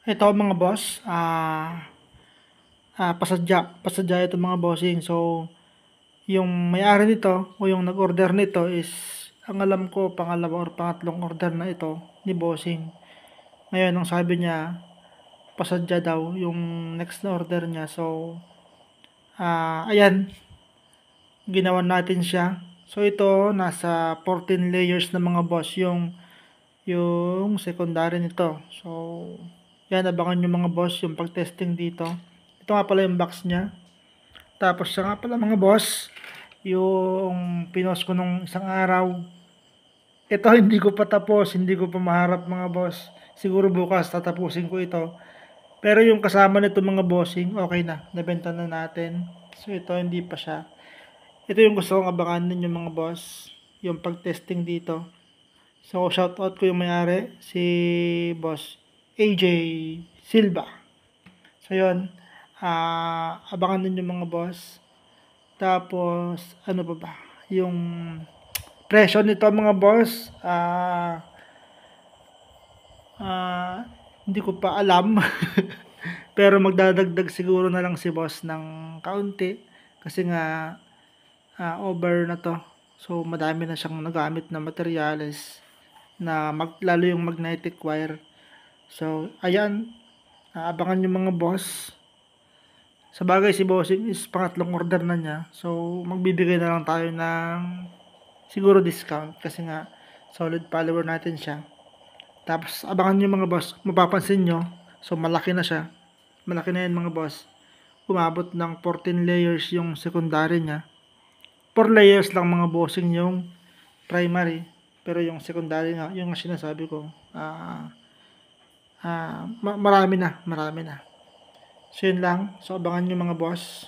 Ito mga boss, pasadya ito mga bossing. So, yung may-ari nito o yung nag-order nito is, ang alam ko, pangalawa or pangatlong order na ito ni bossing. Ngayon, ang sabi niya, pasadya daw yung next na order niya. So, ayan, ginawa natin siya. So, ito, nasa 14 layers na mga boss yung secondary nito. So, yan, abangan nyo mga boss yung pag-testing dito. Ito nga pala yung box niya. Tapos siya nga pala mga boss, yung pinost ko nung isang araw. Ito hindi ko pa tapos, hindi ko pa maharap mga boss. Siguro bukas tatapusin ko ito. Pero yung kasama nito mga bossing, okay na. Nabenta na natin. So ito hindi pa siya. Ito yung gusto kong abangan ninyo mga boss. Yung pag-testing dito. So shoutout ko yung may-ari, si boss AJ Silva. So yun, abangan ninyo mga boss. Tapos, ano pa ba? Yung presyo nito mga boss, hindi ko pa alam. Pero magdadagdag siguro na lang si boss ng kaunti. Kasi nga, over na to. So, madami na siyang nagamit na materyales na lalo yung magnetic wire. So, ayan, abangan yung mga boss. Sa bagay si bossing is pangatlong order na niya. So, magbibigay na lang tayo ng siguro discount kasi nga solid follower natin siya. Tapos, abangan nyo mga boss. Mapapansin nyo, so malaki na siya. Malaki na yan mga boss. Umabot ng 14 layers yung secondary niya. 4 layers lang mga bossing yung primary. Pero yung secondary nga, yung sinasabi ko, marami na. So, yun lang. So, abangan nyo mga boss.